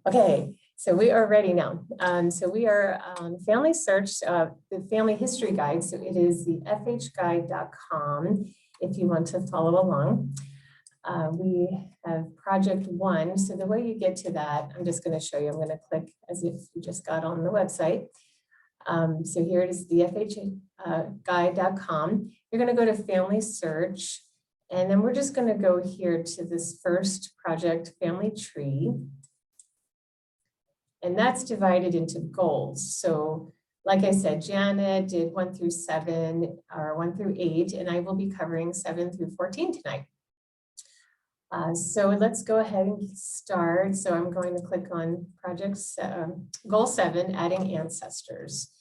Okay, so we are ready now. So we are Family Search, the Family History Guide. So it is the fhguide.com if you want to follow along. We have project 1. So the way you get to that, I'm just going to show you. I'm going to click as if you just got on the website. So here it is, the fhguide.com. You're going to go to Family Search, and then we're just going to go here to this first project, Family Tree. And that's divided into goals. So like I said, Janet did 1 through 7 or 1 through 8, and I will be covering 7 through 14 tonight. So let's go ahead and start. So I'm going to click on goal 7, adding ancestors.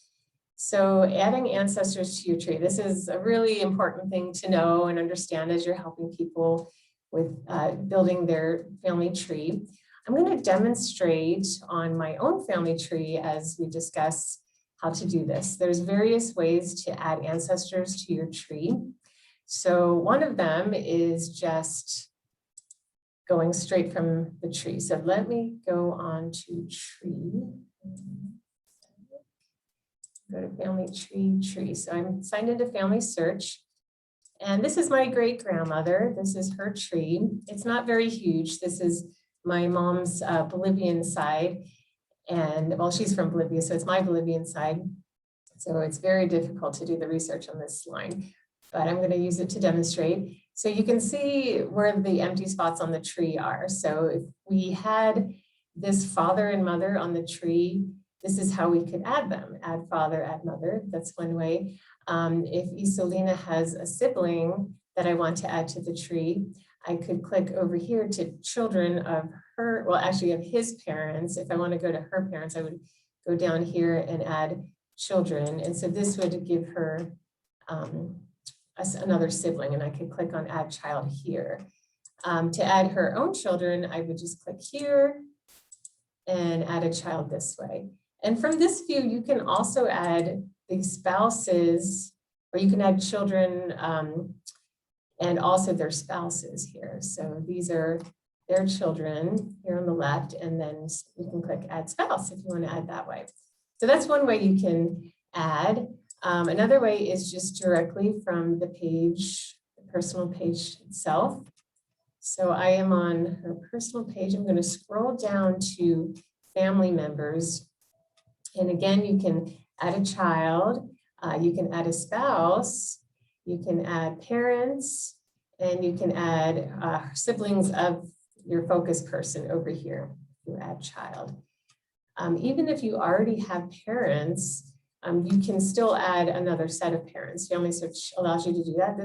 So adding ancestors to your tree. This is a really important thing to know and understand as you're helping people with building their family tree. I'm going to demonstrate on my own family tree as we discuss how to do this. There's various ways to add ancestors to your tree. So one of them is just going straight from the tree. So let me go on to tree. Go to family tree. So I'm signed into Family Search. And this is my great grandmother. This is her tree. It's not very huge. This is my mom's Bolivian side, and well, she's from Bolivia, so it's my Bolivian side. So it's very difficult to do the research on this line, but I'm going to use it to demonstrate. So you can see where the empty spots on the tree are. So if we had this father and mother on the tree, this is how we could add them. Add father, add mother. That's one way. If Isolina has a sibling that I want to add to the tree, I could click over here to children of her, well, actually of his parents. If I want to go to her parents, I would go down here and add children. And so this would give her another sibling, and I could click on add child here. To add her own children, I would just click here and add a child this way. And from this view, you can also add the spouses, or you can add children and also their spouses here. So these are their children here on the left, and then you can click add spouse if you want to add that way. So that's one way you can add. Another way is just directly from the page, the personal page itself. So I am on her personal page. I'm going to scroll down to family members. And again, you can add a child, you can add a spouse, you can add parents, and you can add siblings of your focus person over here. You add child. Even if you already have parents, you can still add another set of parents. Family Search allows you to do that.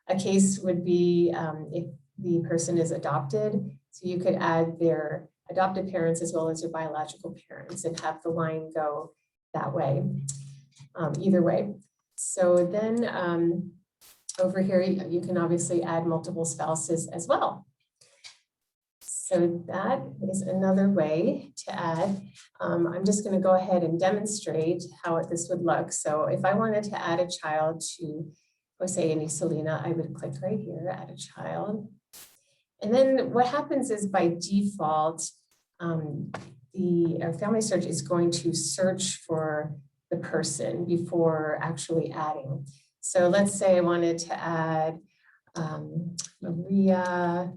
A case would be if the person is adopted. So you could add their adopted parents as well as their biological parents and have the line go that way, either way. So then over here, you can obviously add multiple spouses as well. So that is another way to add. I'm just going to go ahead and demonstrate how this would look. So if I wanted to add a child to, let's say, Isolina, I would click right here, add a child. And then what happens is by default, the Family Search is going to search for the person before actually adding. So let's say I wanted to add Maria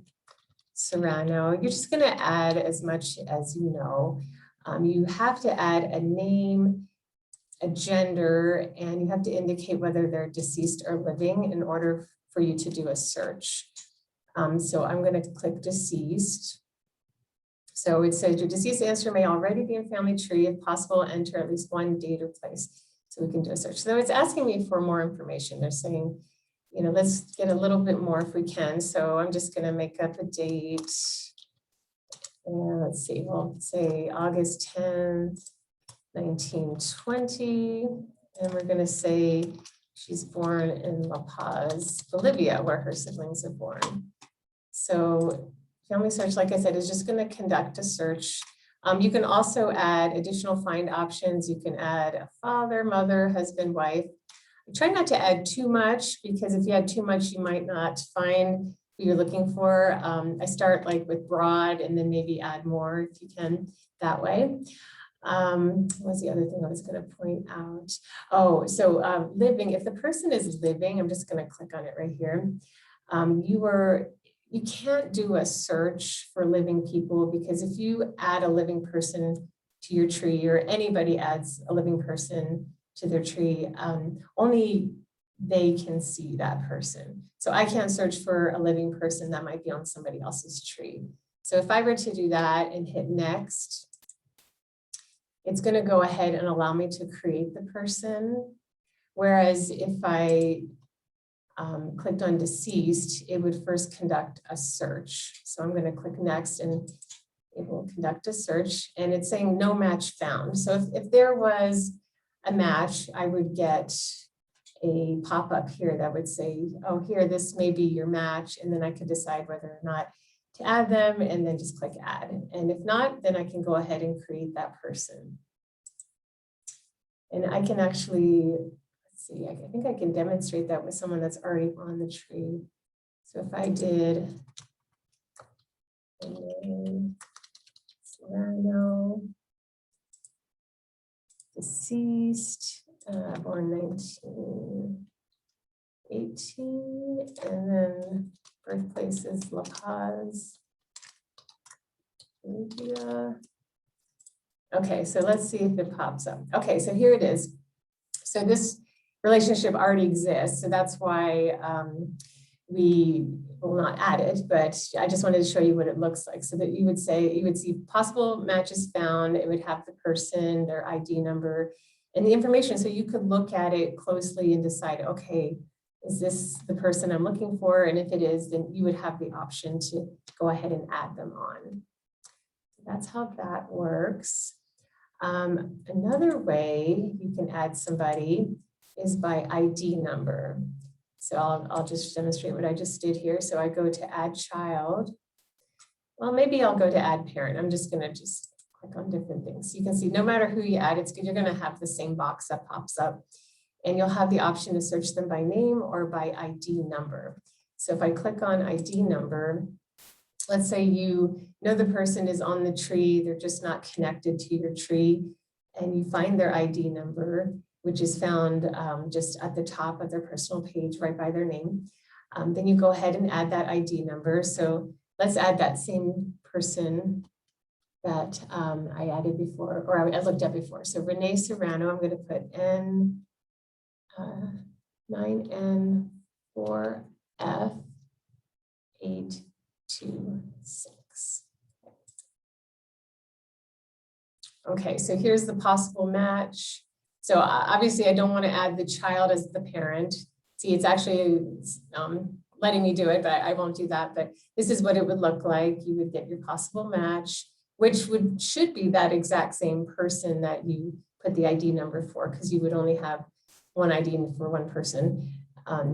Serrano. You're just going to add as much as you know. You have to add a name, a gender, and you have to indicate whether they're deceased or living in order for you to do a search. So I'm going to click deceased. So it says your deceased ancestor may already be in family tree. If possible, enter at least one date or place so we can do a search. So it's asking me for more information. They're saying, you know, let's get a little bit more if we can. So I'm just going to make up a date. And let's see, we'll say August 10th, 1920. And we're going to say she's born in La Paz, Bolivia, where her siblings are born. So Family Search, like I said, is just going to conduct a search. You can also add additional find options. You can add a father, mother, husband, wife. Try not to add too much, because if you add too much, you might not find who you're looking for. I start like with broad and then maybe add more if you can that way. What's the other thing I was going to point out? Oh, so living, if the person is living, I'm just going to click on it right here. You can't do a search for living people, because if you add a living person to your tree, or anybody adds a living person to their tree, only they can see that person. So I can't search for a living person that might be on somebody else's tree. So if I were to do that and hit next, it's going to go ahead and allow me to create the person. Whereas if I clicked on deceased, it would first conduct a search. So I'm going to click next and it will conduct a search, and it's saying no match found. So if there was a match, I would get a pop-up here that would say, oh, here, this may be your match. And then I could decide whether or not to add them, and then just click add. And if not, then I can go ahead and create that person. And I can actually, let's see, I think I can demonstrate that with someone that's already on the tree. So if I did, Serrano, deceased, born 1918, and then birthplace is La Paz, India. Okay, so let's see if it pops up. Okay, so here it is. So this relationship already exists, so that's why we will not add it, but I just wanted to show you what it looks like, so that you would see possible matches found. It would have the person, their ID number, and the information, so you could look at it closely and decide, okay, is this the person I'm looking for? And if it is, then you would have the option to go ahead and add them on. That's how that works. Another way you can add somebody is by ID number. So I'll just demonstrate what I just did here. So I go to add child. Well, maybe I'll go to add parent. I'm just going to click on different things. So you can see no matter who you add, you're going to have the same box that pops up. And you'll have the option to search them by name or by ID number. So if I click on ID number, let's say you know the person is on the tree, they're just not connected to your tree, and you find their ID number, which is found just at the top of their personal page, right by their name. Then you go ahead and add that ID number. So let's add that same person that I added before, or I looked at before. So Renee Serrano, I'm going to put N9N4F826. Okay, so here's the possible match. So obviously I don't want to add the child as the parent. See, it's actually letting me do it, but I won't do that. But this is what it would look like. You would get your possible match, which should be that exact same person that you put the ID number for, because you would only have one ID for one person.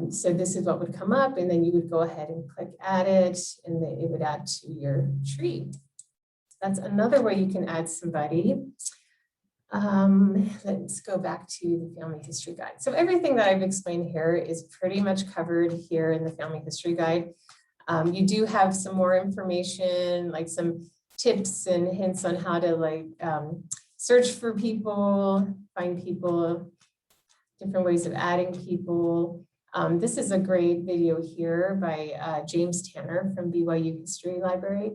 So this is what would come up, and then you would go ahead and click add it, and then it would add to your tree. That's another way you can add somebody. Let's go back to the family history guide. So everything that I've explained here is pretty much covered here in the family history guide. You do have some more information, like some tips and hints on how to search for people, find people, different ways of adding people. This is a great video here by James Tanner from BYU History Library.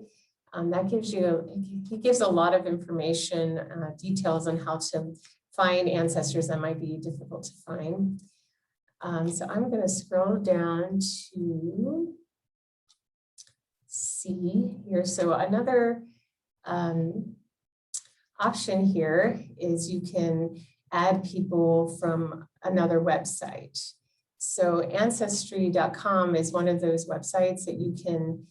That gives you, he gives a lot of information, details on how to find ancestors that might be difficult to find. So I'm going to scroll down to C here. So another option here is you can add people from another website. So Ancestry.com is one of those websites that you can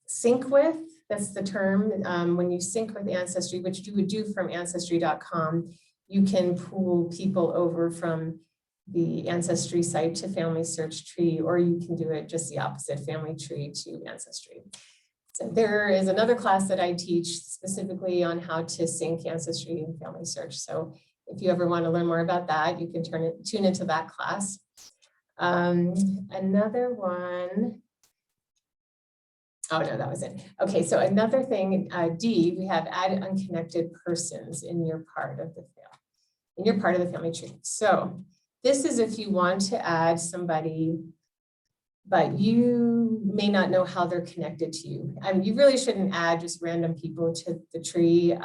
sync with. That's the term. When you sync with Ancestry, which you would do from Ancestry.com, you can pull people over from the Ancestry site to Family Search Tree, or you can do it just the opposite, Family Tree to Ancestry. So there is another class that I teach specifically on how to sync Ancestry and Family Search. So if you ever want to learn more about that, you can tune into that class. Another one Oh, no, that was it. Okay, so another thing, D, we have add unconnected persons in your part of the family tree. So this is if you want to add somebody, but you may not know how they're connected to you. I mean, you really shouldn't add just random people to the tree.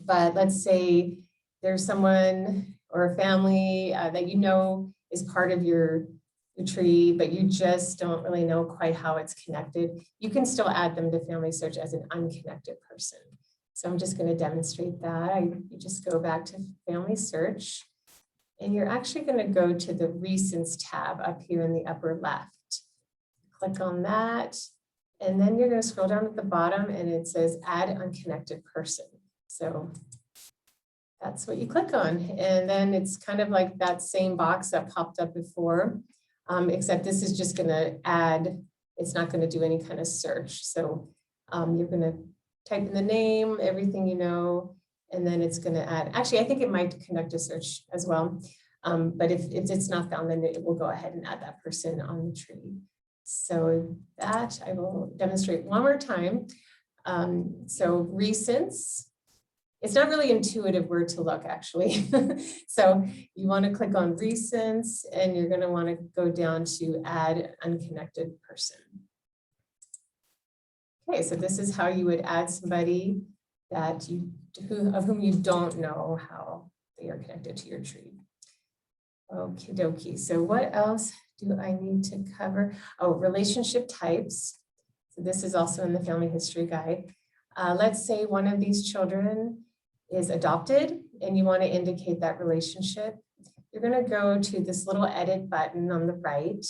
But let's say there's someone or a family that you know is part of your tree, but you just don't really know quite how it's connected. You can still add them to Family Search as an unconnected person. So I'm just going to demonstrate that. You just go back to Family Search, and you're actually going to go to the Recents tab up here in the upper left. Click on that, and then you're going to scroll down at the bottom, and it says Add Unconnected Person. So that's what you click on, and then it's kind of like that same box that popped up before, except this is just going to add. It's not going to do any kind of search. So you're going to type in the name, everything you know, and then it's going to add. Actually, I think it might conduct a search as well. But if it's not found, then it will go ahead and add that person on the tree. So that I will demonstrate one more time. So Recents. It's not really intuitive where to look, actually. So you want to click on Recents, and you're going to want to go down to Add Unconnected Person. Okay, so this is how you would add somebody that of whom you don't know how they are connected to your tree. Okie dokie. So what else do I need to cover? Oh, relationship types. So this is also in the Family History Guide. Let's say one of these children is adopted and you want to indicate that relationship. You're going to go to this little edit button on the right.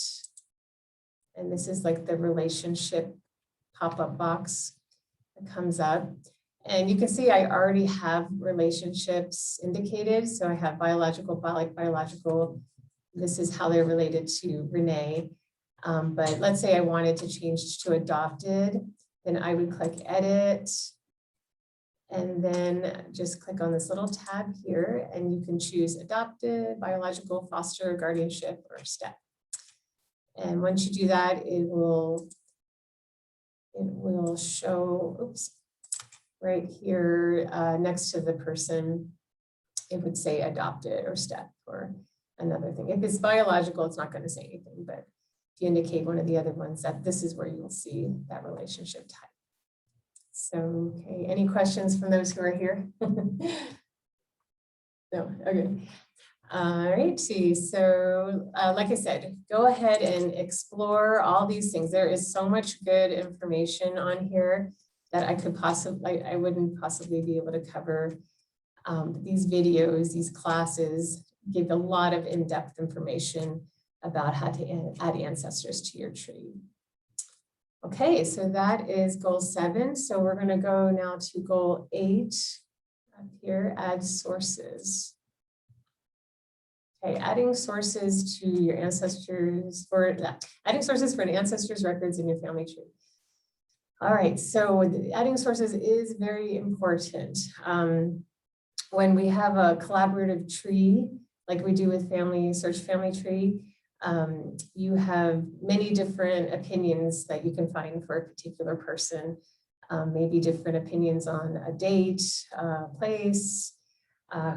And this is like the relationship pop-up box that comes up. And you can see I already have relationships indicated. So I have biological. This is how they're related to Renee. But let's say I wanted to change to adopted, then I would click edit. And then just click on this little tab here, and you can choose adopted, biological, foster, guardianship, or step. And once you do that, it will show, oops, right here next to the person, it would say adopted or step or another thing. If it's biological, it's not going to say anything, but if you indicate one of the other ones, that this is where you'll see that relationship type. So, okay, any questions from those who are here? No, okay. All right, so like I said, go ahead and explore all these things. There is so much good information on here that I wouldn't possibly be able to cover. These videos, these classes give a lot of in-depth information about how to add ancestors to your tree. Okay, so that is goal 7. So we're going to go now to goal 8 up here, add sources. Okay, adding sources to your ancestors adding sources for an ancestor's records in your family tree. All right, so adding sources is very important. When we have a collaborative tree, like we do with Family Search Family Tree, you have many different opinions that you can find for a particular person, maybe different opinions on a date, place,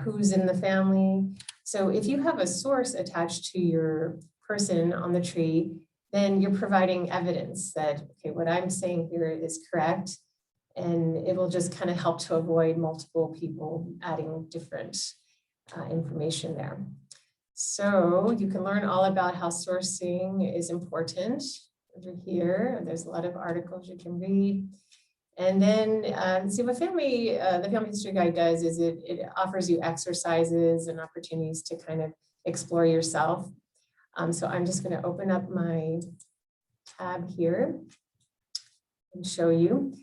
who's in the family. So if you have a source attached to your person on the tree, then you're providing evidence that, okay, what I'm saying here is correct. And it will just kind of help to avoid multiple people adding different information there. So you can learn all about how sourcing is important over here. There's a lot of articles you can read. And then see what the Family History Guide does is it offers you exercises and opportunities to kind of explore yourself. So I'm just going to open up my tab here and show you.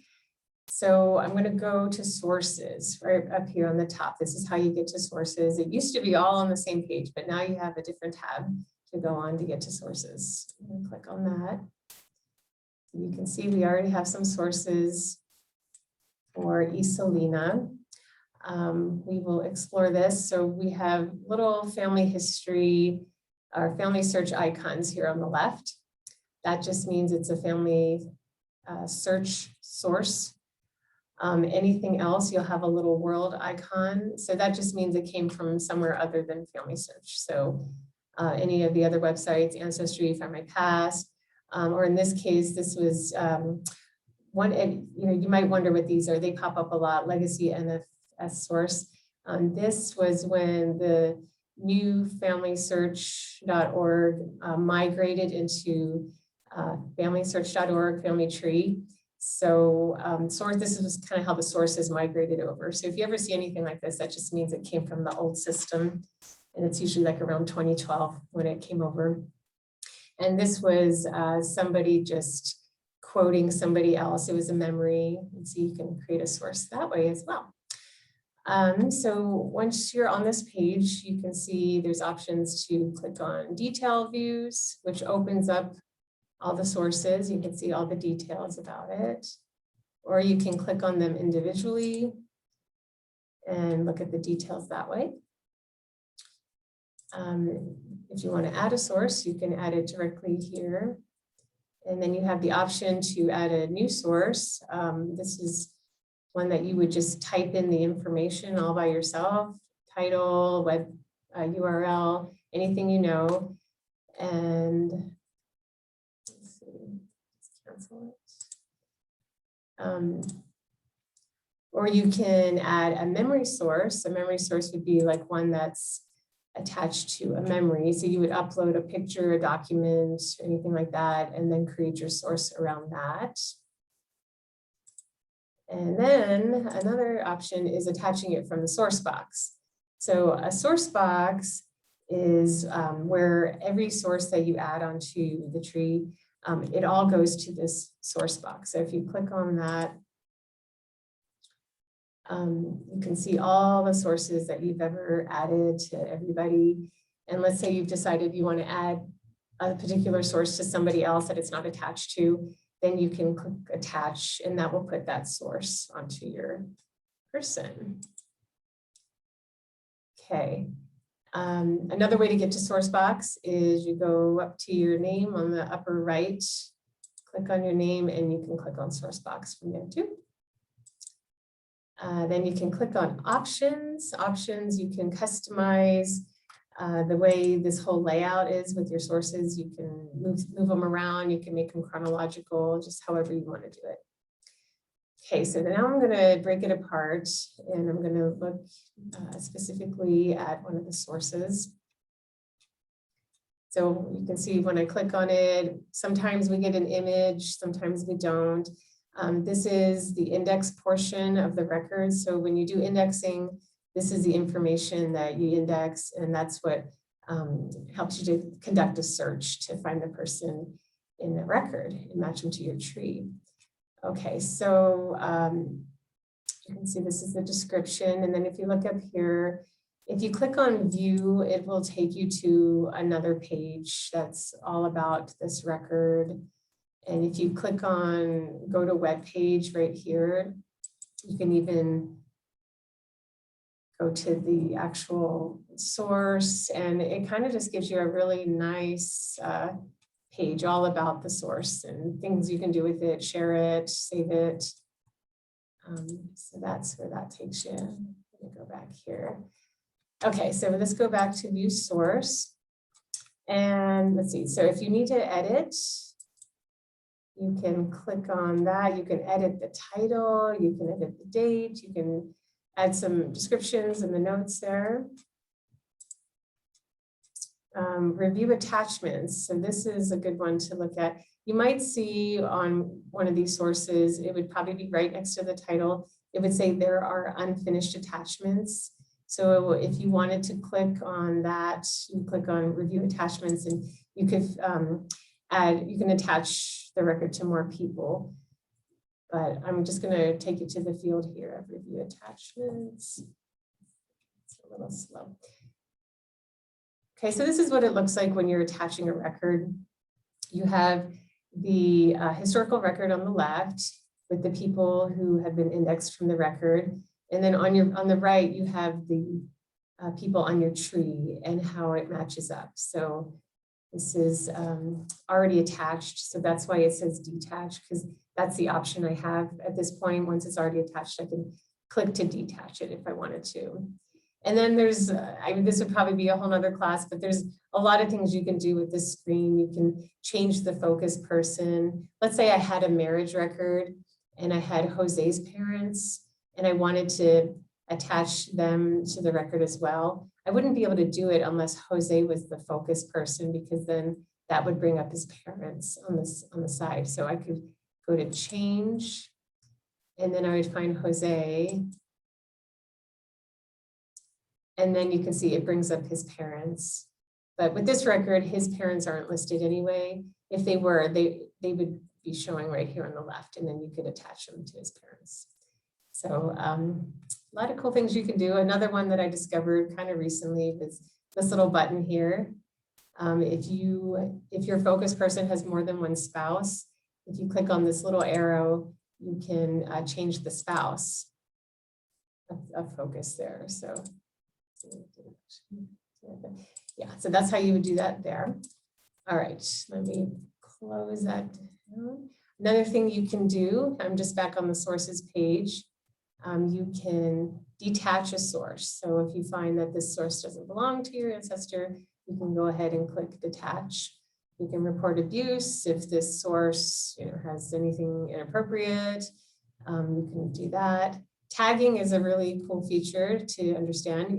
So I'm going to go to sources right up here on the top. This is how you get to sources. It used to be all on the same page, but now you have a different tab to go on to get to sources. I'm going to click on that. You can see we already have some sources for Isolina. We will explore this. So we have little family history, our family search icons here on the left. That just means it's a family search source. Anything else, you'll have a little world icon. So that just means it came from somewhere other than Family Search. So any of the other websites, Ancestry, Find My Past, or in this case, this was one, and you might wonder what these are. They pop up a lot, Legacy NFS source. This was when the new FamilySearch.org migrated into FamilySearch.org, Family Tree. So source, this is kind of how the sources migrated over. So if you ever see anything like this, that just means it came from the old system. And it's usually like around 2012 when it came over. And this was somebody just quoting somebody else. It was a memory. And so you can create a source that way as well. So once you're on this page, you can see there's options to click on detail views, which opens up all the sources. You can see all the details about it, or you can click on them individually and look at the details that way. If you want to add a source, you can add it directly here. And then you have the option to add a new source. This is one that you would just type in the information all by yourself, title, web URL, anything you know. And let's see, let's cancel it. Or you can add a memory source. A memory source would be like one that's attached to a memory. So you would upload a picture, a document, anything like that, and then create your source around that. And then another option is attaching it from the source box. So a source box is where every source that you add onto the tree, it all goes to this source box. So if you click on that, you can see all the sources that you've ever added to everybody. And let's say you've decided you want to add a particular source to somebody else that it's not attached to, then you can click attach and that will put that source onto your person. Okay. Another way to get to source box is you go up to your name on the upper right, click on your name, and you can click on source box from there too. Then you can click on options. Options, you can customize the way this whole layout is with your sources. You can move them around. You can make them chronological, just however you want to do it. Okay, so now I'm going to break it apart and I'm going to look specifically at one of the sources. So you can see when I click on it, sometimes we get an image, sometimes we don't. This is the index portion of the record. So when you do indexing, this is the information that you index, and that's what helps you to conduct a search to find the person in the record and match them to your tree. Okay, so you can see this is the description. And then if you look up here, if you click on view, it will take you to another page that's all about this record. And if you click on go to web page right here, you can even go to the actual source, and it kind of just gives you a really nice page all about the source and things you can do with it, share it, save it. So that's where that takes you. Let me go back here. Okay, so let's go back to view source. And let's see, so if you need to edit, you can click on that. You can edit the title, you can edit the date, you can add some descriptions in the notes there. Review attachments. So this is a good one to look at. You might see on one of these sources, it would probably be right next to the title. It would say there are unfinished attachments. So if you wanted to click on that, you click on review attachments and you could you can attach the record to more people. But I'm just going to take you to the field here of review attachments. It's a little slow. Okay, so this is what it looks like when you're attaching a record. You have the historical record on the left with the people who have been indexed from the record. And then on the right, you have the people on your tree and how it matches up. So This is already attached, so that's why it says detached, because that's the option I have at this point. Once it's already attached, I can click to detach it if I wanted to. And then there's, I mean, this would probably be a whole nother class, but there's a lot of things you can do with this screen. You can change the focus person. Let's say I had a marriage record and I had Jose's parents and I wanted to attach them to the record as well. I wouldn't be able to do it unless Jose was the focus person, because then that would bring up his parents on the side. So I could go to change, and then I would find Jose. And then you can see it brings up his parents. But with this record, his parents aren't listed anyway. If they were, they would be showing right here on the left, and then you could attach them to his parents. So a lot of cool things you can do. Another one that I discovered kind of recently is this little button here. If your focus person has more than one spouse, if you click on this little arrow, you can change the spouse of focus there. So yeah, so that's how you would do that there. All right, let me close that down. Another thing you can do, I'm just back on the sources page. You can detach a source. So if you find that this source doesn't belong to your ancestor, you can go ahead and click detach. You can report abuse if this source, has anything inappropriate. You can do that. Tagging is a really cool feature to understand.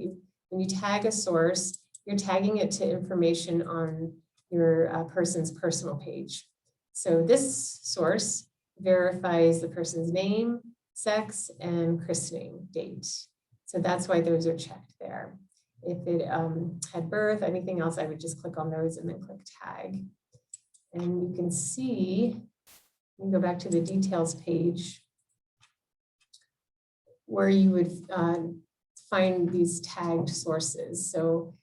When you tag a source, you're tagging it to information on your person's personal page. So this source verifies the person's name, sex, and christening date. So that's why those are checked there. If it had birth, anything else, I would just click on those and then click tag. And you can see, you can go back to the details page where you would find these tagged sources. So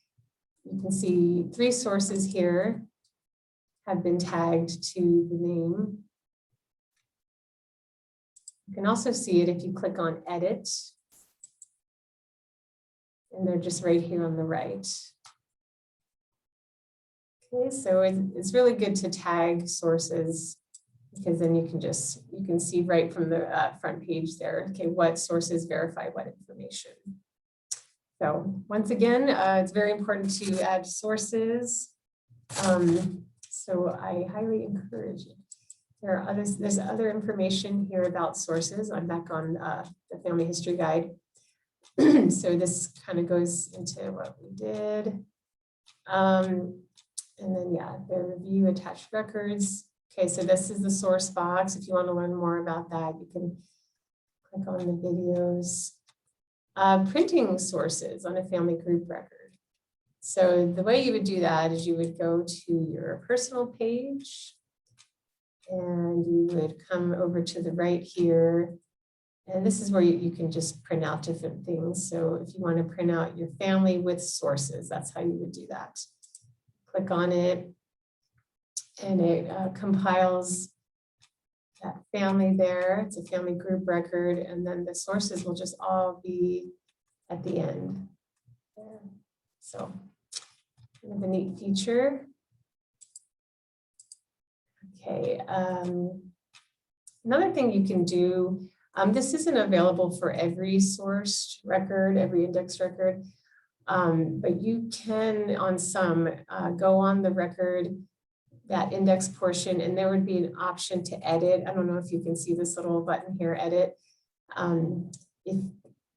you can see 3 sources here have been tagged to the name. You can also see it if you click on edit, and they're just right here on the right. Okay, so it's really good to tag sources, because then you can see right from the front page there, okay, what sources verify what information. So once again, it's very important to add sources. So I highly encourage it. There's other information here about sources. I'm back on the family history guide. So this kind of goes into what we did. And then, yeah, the review attached records. Okay, so this is the source box. If you want to learn more about that, you can click on the videos. Printing sources on a family group record. So the way you would do that is you would go to your personal page, and you would come over to the right here. And this is where you can just print out different things. So if you want to print out your family with sources, that's how you would do that. Click on it, and it compiles that family there. It's a family group record, and then the sources will just all be at the end there. So kind of a neat feature. Okay, another thing you can do, this isn't available for every sourced record, every indexed record, but you can on some go on the record, that index portion, and there would be an option to edit. I don't know if you can see this little button here, edit. If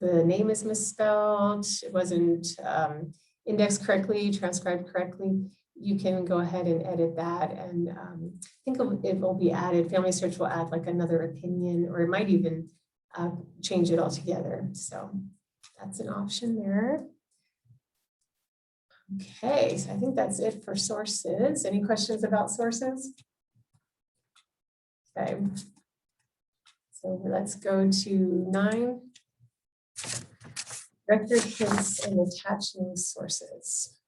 the name is misspelled, it wasn't indexed correctly, transcribed correctly, you can go ahead and edit that. And I think it will be added, Family Search will add like another opinion, or it might even change it altogether. So that's an option there. Okay, so I think that's it for sources. Any questions about sources? Okay, so let's go to 9. Record hints and attaching sources.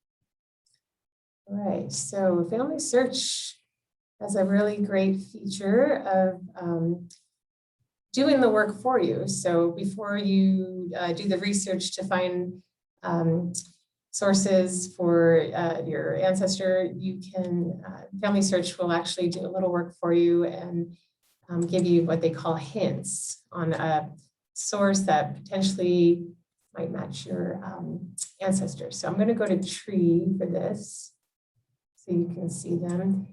All right, so Family Search has a really great feature of doing the work for you. So before you do the research to find sources for your ancestor, you can, Family Search will actually do a little work for you and give you what they call hints on a source that potentially might match your ancestors. So I'm going to go to tree for this so you can see them.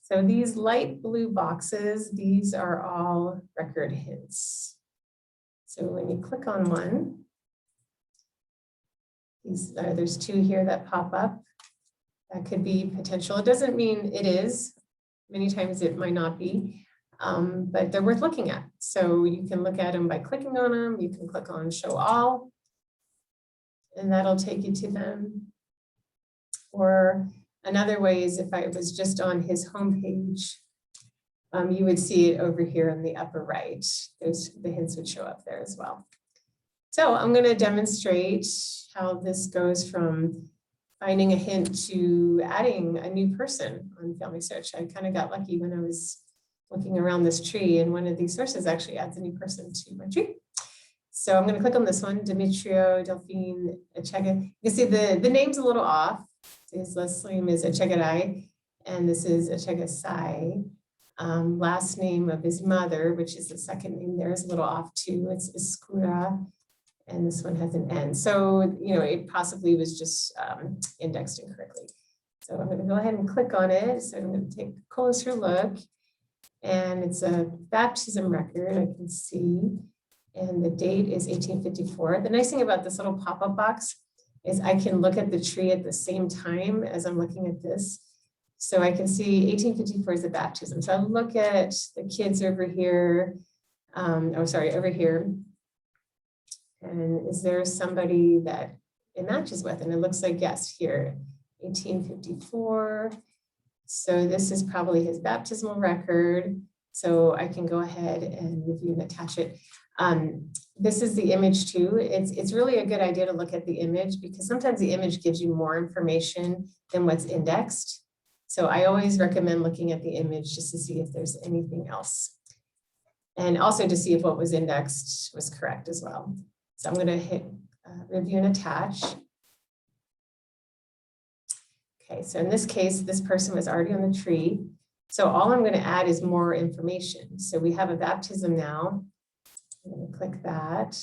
So these light blue boxes, these are all record hints. So when you click on one, there's two here that pop up. That could be potential. It doesn't mean it is. Many times it might not be, but they're worth looking at. So you can look at them by clicking on them. You can click on show all, and that'll take you to them. Or another way is if I was just on his homepage, you would see it over here in the upper right. The hints would show up there as well. So I'm going to demonstrate how this goes from finding a hint to adding a new person on Family Search. I kind of got lucky when I was looking around this tree, and one of these sources actually adds a new person to my tree. So I'm going to click on this one, Demetrio Delphine Echega. You can see the name's a little off. His last name is Echegaray, and this is Echegasai. Last name of his mother, which is the second name there, is a little off too. It's Escura. And this one has an N. So, it possibly was just indexed incorrectly. So I'm going to go ahead and click on it. So I'm going to take a closer look. And it's a baptism record, I can see. And the date is 1854. The nice thing about this little pop-up box is I can look at the tree at the same time as I'm looking at this. So I can see 1854 is the baptism. So I'll look at the kids over here. Over here. And is there somebody that it matches with? And it looks like, yes, here, 1854. So this is probably his baptismal record. So I can go ahead and review and attach it. This is the image too. It's really a good idea to look at the image because sometimes the image gives you more information than what's indexed. So I always recommend looking at the image just to see if there's anything else. And also to see if what was indexed was correct as well. So I'm going to hit review and attach. Okay, so in this case, this person was already on the tree. So all I'm going to add is more information. So we have a baptism now. I'm going to click that.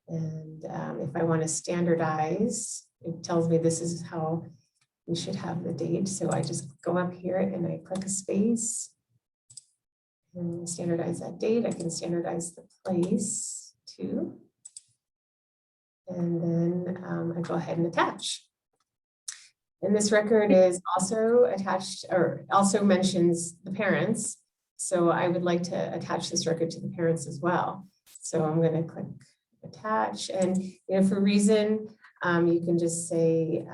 And if I want to standardize, it tells me this is how we should have the date. So I just go up here and I click a space and standardize that date. I can standardize the place too. And then I go ahead and attach. And this record is also attached or also mentions the parents. So I would like to attach this record to the parents as well. So I'm going to click attach, and for reason, you can just say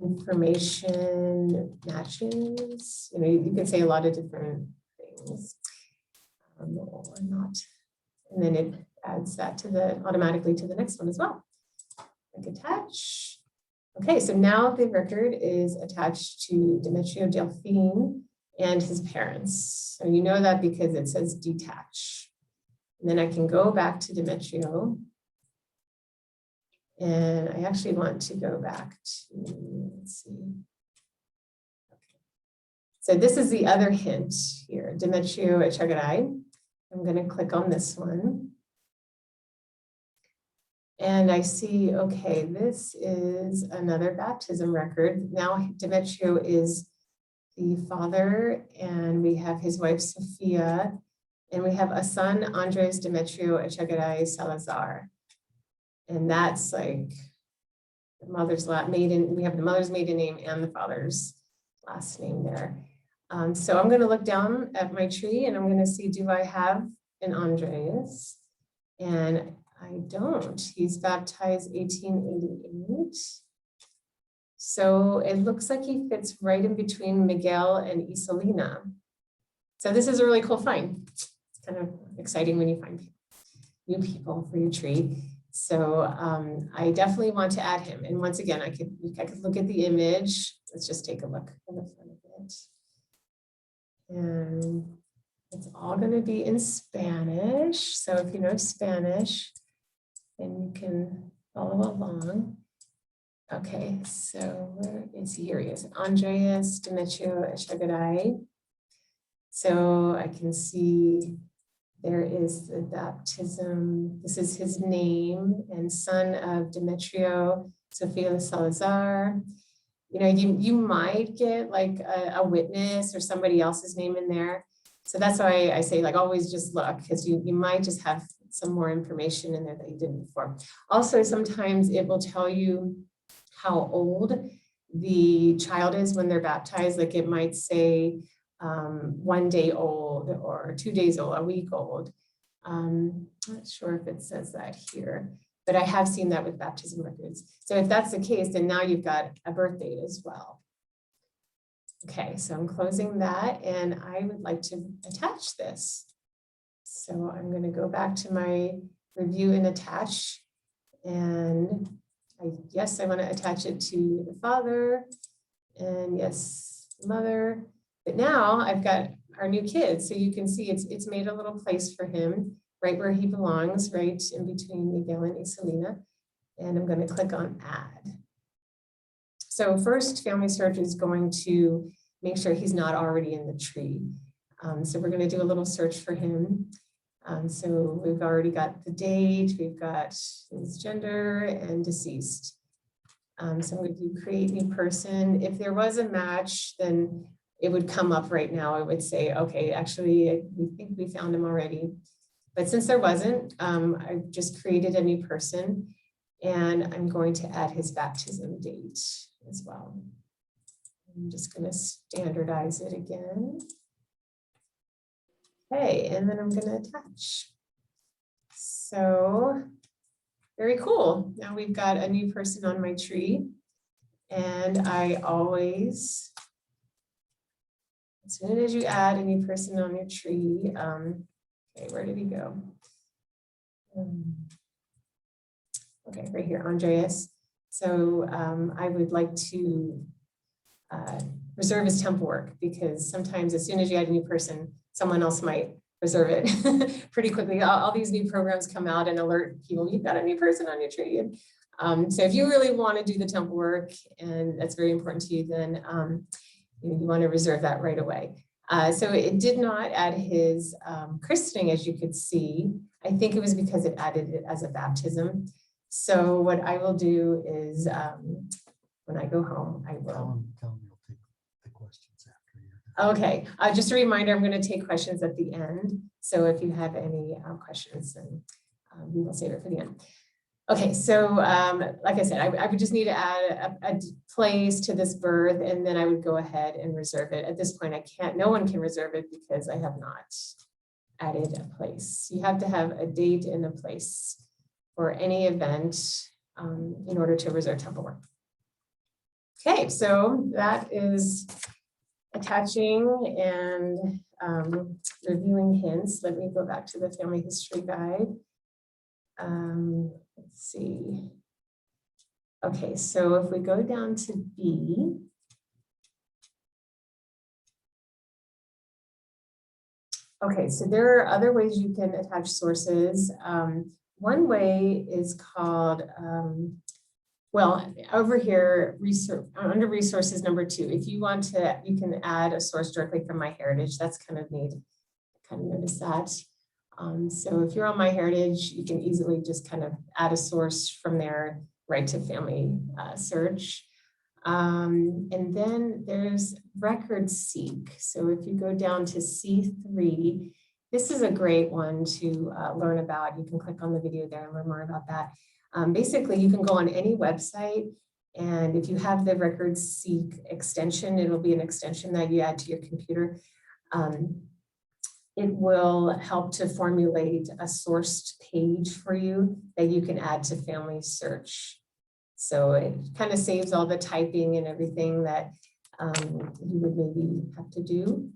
information matches. You can say a lot of different things or not, and then it adds that automatically to the next one as well. Click attach. Okay, so now the record is attached to Demetrio Delphine and his parents. So you know that because it says detach. And then I can go back to Demetrio. And I actually want to go back to, let's see. Okay. So this is the other hint here, Demetrio Echegaray. I'm going to click on this one. And I see, okay, this is another baptism record. Now Demetrio is the father, and we have his wife, Sophia, and we have a son, Andres Demetrio Echegaray Salazar. And that's like the mother's maiden, we have the mother's maiden name and the father's last name there. So I'm going to look down at my tree and I'm going to see, do I have an Andres? And I don't. He's baptized 1888. So it looks like he fits right in between Miguel and Isolina. So this is a really cool find. It's kind of exciting when you find new people for your tree. So I definitely want to add him. And once again, I could look at the image. Let's just take a look in the front of it. And it's all going to be in Spanish. So if you know Spanish, then you can follow along. Okay, so where is he? Here he is, Andreas Demetrio Echegaray. So I can see there is the baptism. This is his name, and son of Demetrio Sofia Salazar. You know, you might get like a witness or somebody else's name in there. So that's why I say like always just look, because you might just have some more information in there that you didn't before. Also, sometimes it will tell you how old the child is when they're baptized. Like it might say 1 day old or 2 days old, a week old. I'm not sure if it says that here, but I have seen that with baptism records. So if that's the case, then now you've got a birth date as well. Okay, so I'm closing that and I would like to attach this. So I'm going to go back to my review and attach, and yes, I want to attach it to the father, and yes, the mother. But now I've got our new kid, so you can see it's made a little place for him right where he belongs, right in between Miguel and Iselina. And I'm going to click on add. So first, Family Search is going to make sure he's not already in the tree. So we're going to do a little search for him. So we've already got the date, we've got his gender and deceased. So I'm going to do create new person. If there was a match, then it would come up right now. I would say, okay, actually, we think we found him already. But since there wasn't, I just created a new person, and I'm going to add his baptism date as well. I'm just going to standardize it again. Okay, and then I'm going to attach. So very cool. Now we've got a new person on my tree, and I always, as soon as you add a new person on your tree, okay, where did he go? Okay, right here, Andreas. So I would like to reserve his temple work, because sometimes as soon as you add a new person, someone else might reserve it pretty quickly. All these new programs come out and alert people, you've got a new person on your tree. And, so if you really want to do the temple work, and that's very important to you, then you want to reserve that right away. So it did not add his christening, as you could see. I think it was because it added it as a baptism. So what I will do is when I go home, I will. Tell them you'll take the questions after you're done. Okay, just a reminder, I'm going to take questions at the end. So if you have any questions, then we will save it for the end. Okay, so like I said, I would just need to add a place to this birth, and then I would go ahead and reserve it. At this point, I can't, no one can reserve it because I have not added a place. You have to have a date and a place for any event in order to reserve temple work. Okay, so that is attaching and reviewing hints. Let me go back to the family history guide. Let's see. Okay, so if we go down to B, okay, so there are other ways you can attach sources. One way is called, well, over here, under resources number 2, if you want to, you can add a source directly from MyHeritage. That's kind of neat. I kind of noticed that. So if you're on MyHeritage, you can easily just kind of add a source from there right to Family Search. And then there's Record Seek. So if you go down to C3, this is a great one to learn about. You can click on the video there and learn more about that. Basically, you can go on any website, and if you have the Record Seek extension, it'll be an extension that you add to your computer. It will help to formulate a sourced page for you that you can add to Family Search. So it kind of saves all the typing and everything that you would maybe have to do.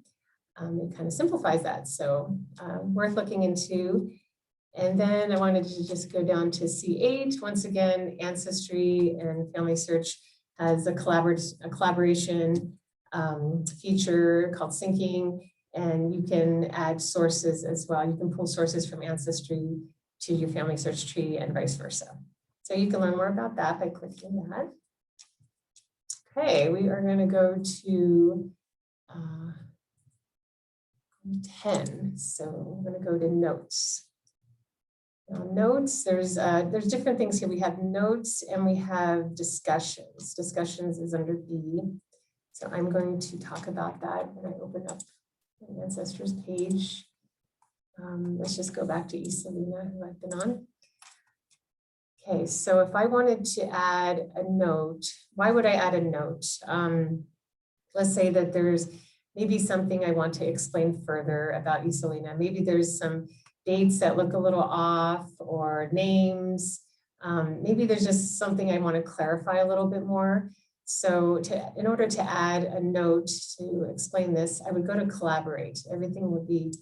It kind of simplifies that. So worth looking into. And then I wanted to just go down to C8. Once again, Ancestry and Family Search has a collaboration feature called syncing, and you can add sources as well. You can pull sources from Ancestry to your Family Search tree and vice versa. So you can learn more about that by clicking that. Okay, we are going to go to 10. So we're going to go to notes. Now, notes, there's different things here. We have notes and we have discussions. Discussions is under B. So I'm going to talk about that when I open up the Ancestors page. Let's just go back to Iselina, who I've been on. Okay, so if I wanted to add a note, why would I add a note? Let's say that there's maybe something I want to explain further about Iselina. Maybe there's some dates that look a little off or names. Maybe there's just something I want to clarify a little bit more. So in order to add a note to explain this, I would go to collaborate. Everything would be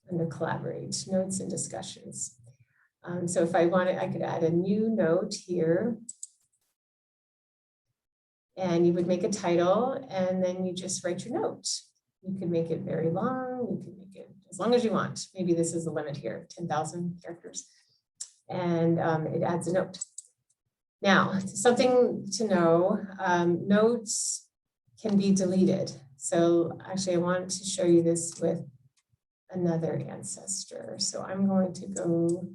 under collaborate, notes and discussions. So if I wanted, I could add a new note here. And you would make a title and then you just write your note. You can make it very long, you can make it as long as you want. Maybe this is the limit here, 10,000 characters. And it adds a note. Now, something to know, notes can be deleted. So actually I want to show you this with another ancestor. So I'm going to go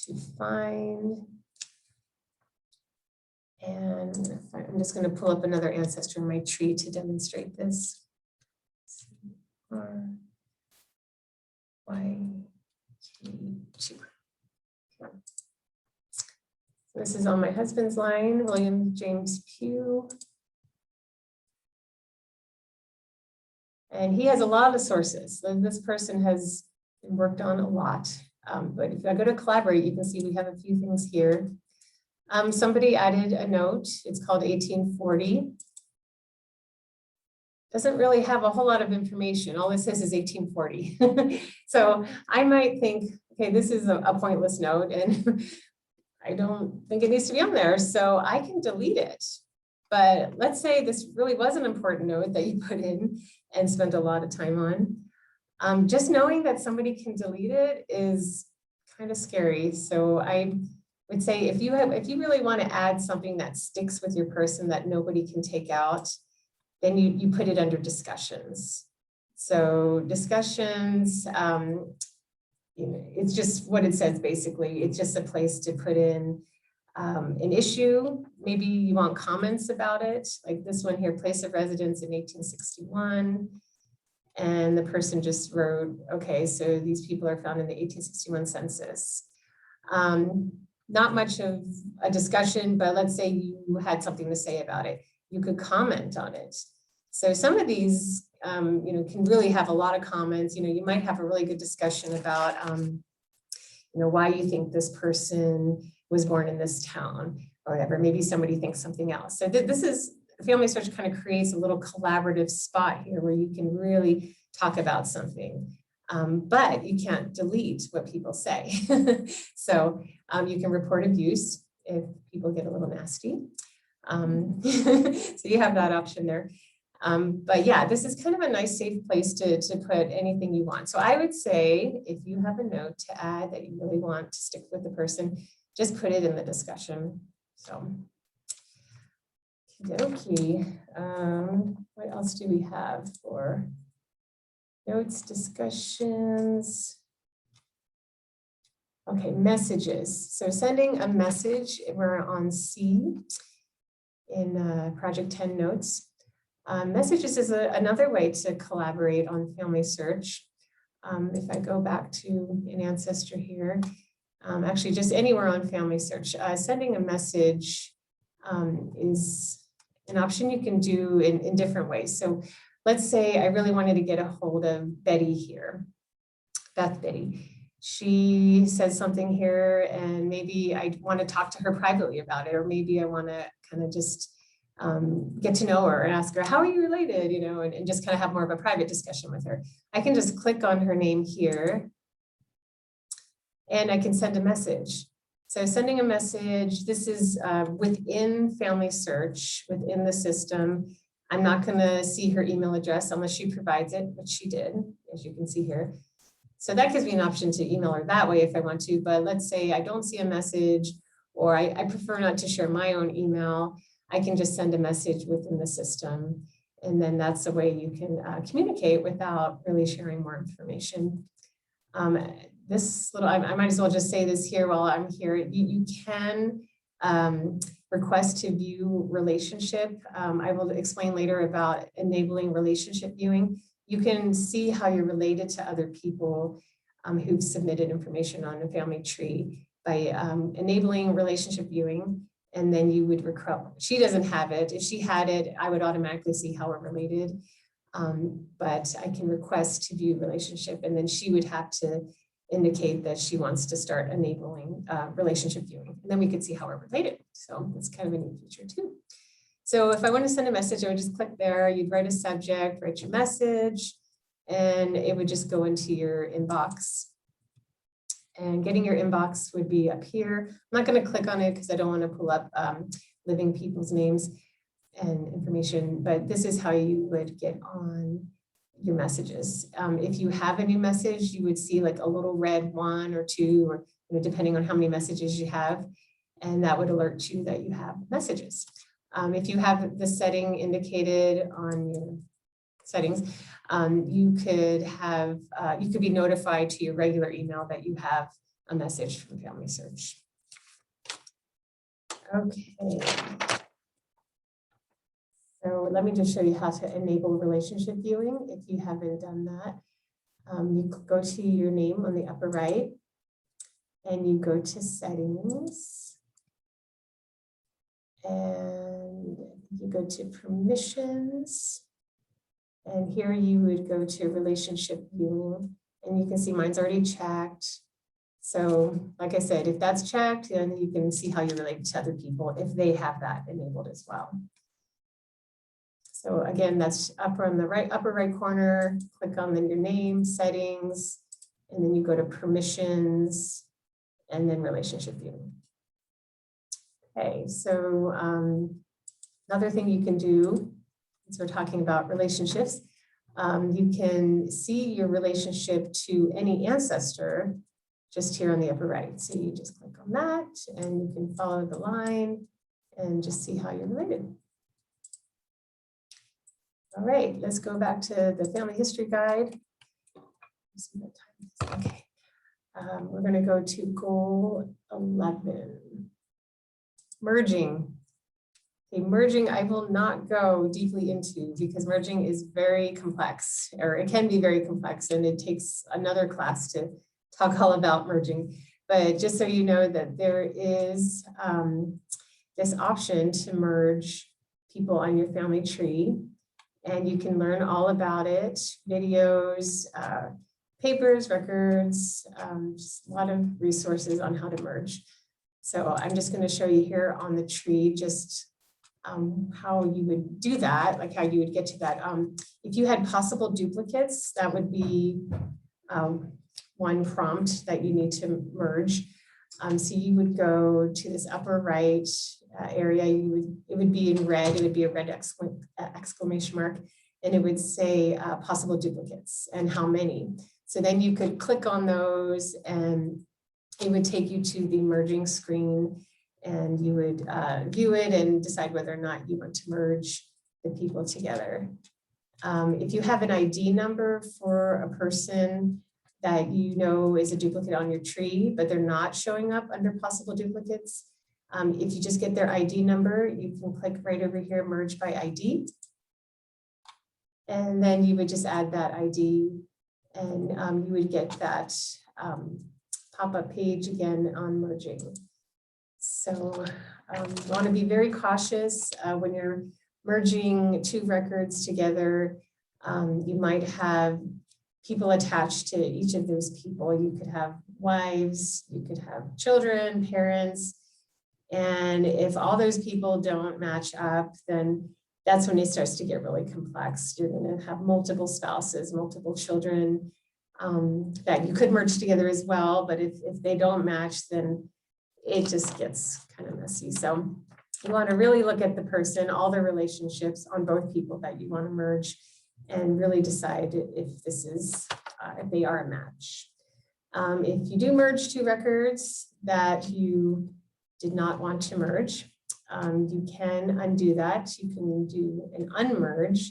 to find, and I'm just going to pull up another ancestor in my tree to demonstrate this. This is on my husband's line, William James Pugh. And he has a lot of sources. So this person has been worked on a lot. But if I go to collaborate, you can see we have a few things here. Somebody added a note. It's called 1840. Doesn't really have a whole lot of information. All it says is 1840. So I might think, okay, this is a pointless note and I don't think it needs to be on there. So I can delete it. But let's say this really was an important note that you put in and spent a lot of time on. Just knowing that somebody can delete it is kind of scary. So I would say if you really want to add something that sticks with your person that nobody can take out, then you put it under discussions. So discussions, it's just what it says basically. It's just a place to put in an issue. Maybe you want comments about it, like this one here, place of residence in 1861. And the person just wrote, okay, so these people are found in the 1861 census. Not much of a discussion, but let's say you had something to say about it. You could comment on it. So some of these, can really have a lot of comments. You might have a really good discussion about, why you think this person was born in this town or whatever. Maybe somebody thinks something else. So this is, Family Search kind of creates a little collaborative spot here where you can really talk about something. But you can't delete what people say. So you can report abuse if people get a little nasty. So you have that option there. But yeah, this is kind of a nice safe place to put anything you want. So I would say if you have a note to add that you really want to stick with the person, just put it in the discussion. So, okey-dokey. What else do we have for notes, discussions? Okay, messages. So sending a message, we're on C in Project 10 notes. Messages is another way to collaborate on Family Search. If I go back to an ancestor here, actually just anywhere on Family Search, sending a message is an option you can do in different ways. So let's say I really wanted to get a hold of Betty here, Beth Betty. She says something here and maybe I want to talk to her privately about it, or maybe I want to kind of just get to know her and ask her, how are you related, and just kind of have more of a private discussion with her. I can just click on her name here and I can send a message. So sending a message, this is within Family Search, within the system. I'm not going to see her email address unless she provides it, which she did, as you can see here. So that gives me an option to email her that way if I want to, but let's say I don't see a message, or I prefer not to share my own email, I can just send a message within the system. And then that's the way you can communicate without really sharing more information. This little, I might as well just say this here while I'm here. You can request to view relationship. I will explain later about enabling relationship viewing. You can see how you're related to other people who've submitted information on a family tree by enabling relationship viewing. And then you would request, she doesn't have it. If she had it, I would automatically see how we're related. But I can request to view relationship, and then she would have to indicate that she wants to start enabling relationship viewing. And then we could see how we're related. So it's kind of a neat feature too. So if I want to send a message, I would just click there. You'd write a subject, write your message, and it would just go into your inbox. And getting your inbox would be up here. I'm not going to click on it because I don't want to pull up living people's names and information, but this is how you would get on your messages. If you have a new message, you would see like a little red 1 or 2, or depending on how many messages you have, and that would alert you that you have messages. If you have the setting indicated on your settings, you could be notified to your regular email that you have a message from Family Search. Okay. So let me just show you how to enable relationship viewing if you haven't done that. You go to your name on the upper right, and you go to settings, and you go to permissions, and here you would go to relationship viewing, and you can see mine's already checked. So like I said, if that's checked, then you can see how you're related to other people if they have that enabled as well. So again, that's upper on the right, upper right corner, click on then your name, settings, and then you go to permissions, and then relationship viewing. Okay, so another thing you can do, as we're talking about relationships, you can see your relationship to any ancestor just here on the upper right. So you just click on that, and you can follow the line and just see how you're related. All right, let's go back to the family history guide. Okay, we're going to go to goal 11, merging. Okay, merging I will not go deeply into because merging is very complex, or it can be very complex, and it takes another class to talk all about merging. But just so you know that there is this option to merge people on your family tree. And you can learn all about it, videos, papers, records, just a lot of resources on how to merge. So I'm just going to show you here on the tree just how you would do that, like how you would get to that. If you had possible duplicates, that would be one prompt that you need to merge. So you would go to this upper right area, it would be in red, it would be a red exclamation mark, and it would say possible duplicates and how many. So then you could click on those, and it would take you to the merging screen, and you would view it and decide whether or not you want to merge the people together. If you have an ID number for a person that you know is a duplicate on your tree, but they're not showing up under possible duplicates, if you just get their ID number, you can click right over here, merge by ID. And then you would just add that ID, and you would get that pop-up page again on merging. So you want to be very cautious when you're merging two records together. You might have people attached to each of those people. You could have wives, you could have children, parents, and if all those people don't match up, then that's when it starts to get really complex. You're going to have multiple spouses, multiple children that you could merge together as well, but if they don't match, then it just gets kind of messy. So you want to really look at the person, all the relationships on both people that you want to merge, and really decide if this is, if they are a match. If you do merge two records that you did not want to merge. You can undo that. You can do an unmerge.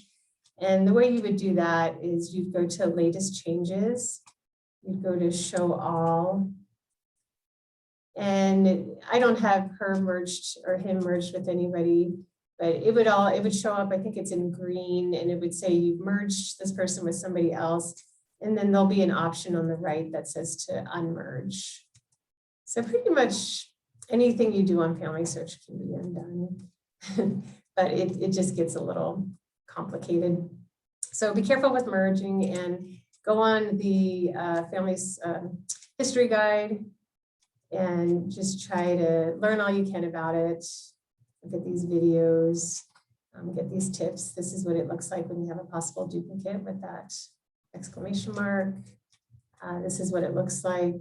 And the way you would do that is you'd go to latest changes. You'd go to show all. And I don't have her merged or him merged with anybody, but it would show up, I think it's in green, and it would say you've merged this person with somebody else. And then there'll be an option on the right that says to unmerge. So pretty much anything you do on Family Search can be undone, but it just gets a little complicated. So be careful with merging and go on the Family's History Guide and just try to learn all you can about it. Look at these videos, get these tips. This is what it looks like when you have a possible duplicate with that exclamation mark. This is what it looks like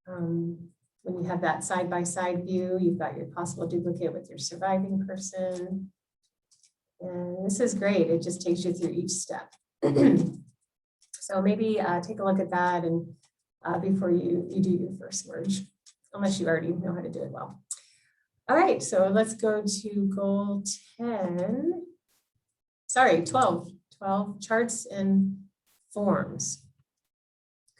when you have that side-by-side view. You've got your possible duplicate with your surviving person. And this is great. It just takes you through each step. So maybe take a look at that and before you do your first merge, unless you already know how to do it well. All right, so let's go to goal 10. Sorry, 12. 12 charts and forms.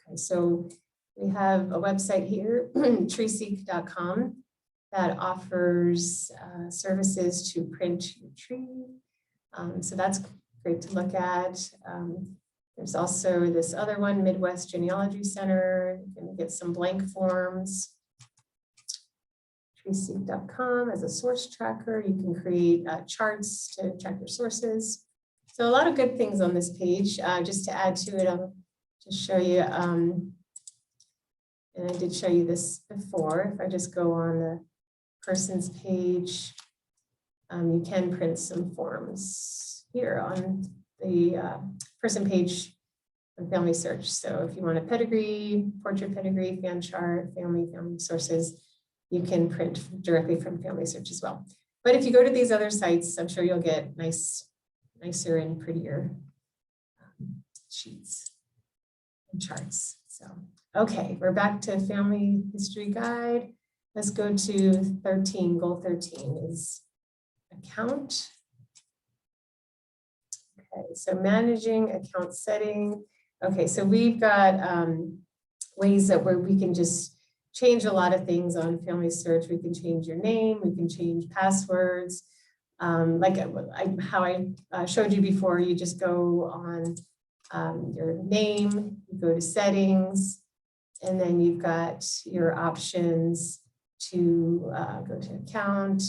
Okay, so we have a website here, treeseek.com, that offers services to print your tree. So that's great to look at. There's also this other one, Midwest Genealogy Center. You can get some blank forms. Treeseek.com as a source tracker. You can create charts to track your sources. So a lot of good things on this page. Just to add to it, I'll just show you, and I did show you this before. If I just go on the person's page, you can print some forms here on the person page on Family Search. So if you want a pedigree, portrait pedigree, fan chart, family sources, you can print directly from Family Search as well. But if you go to these other sites, I'm sure you'll get nicer and prettier sheets and charts. So, okay, we're back to Family History Guide. Let's go to 13. Goal 13 is account. Okay, so managing account setting. Okay, so we've got ways that where we can just change a lot of things on Family Search. We can change your name, we can change passwords. Like how I showed you before, you just go on your name, you go to settings, and then you've got your options to go to account,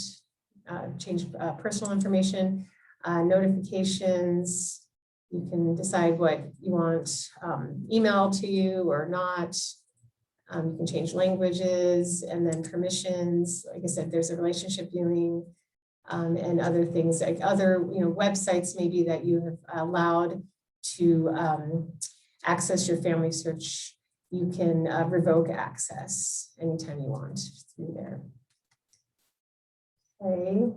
change personal information, notifications. You can decide what you want emailed to you or not. You can change languages, and then permissions. Like I said, there's a relationship viewing and other things like other websites maybe that you have allowed to access your Family Search. You can revoke access anytime you want through there. Okay.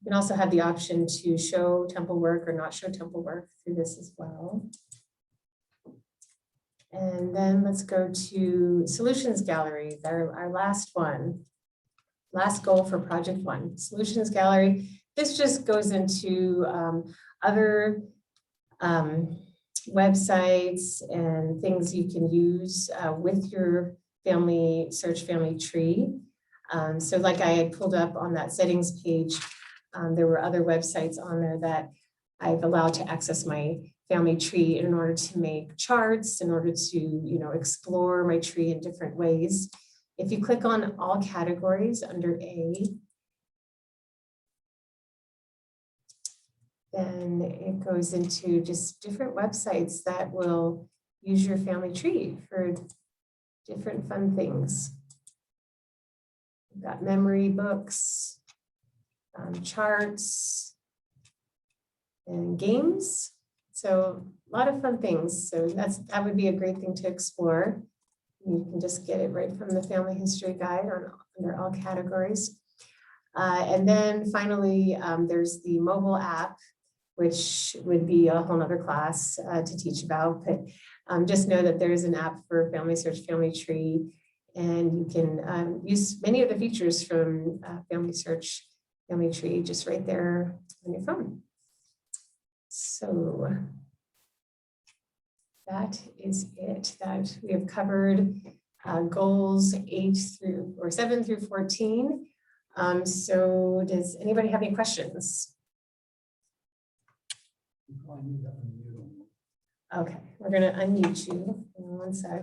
You can also have the option to show temple work or not show temple work through this as well. And then let's go to Solutions Gallery, our last one. Last goal for project 1, Solutions Gallery. This just goes into other websites and things you can use with your Family Search family tree. So like I had pulled up on that settings page, there were other websites on there that I've allowed to access my family tree in order to make charts, in order to explore my tree in different ways. If you click on all categories under A, then it goes into just different websites that will use your family tree for different fun things. We've got memory books, charts, and games. So a lot of fun things. So that would be a great thing to explore. You can just get it right from the Family History Guide under all categories. And then finally, there's the mobile app, which would be a whole nother class to teach about. But just know that there is an app for Family Search Family Tree. And you can use many of the features from Family Search, Family Tree, just right there on your phone. So that is it that we have covered goals 7 through 14. So does anybody have any questions? Okay, we're going to unmute you in 1 sec.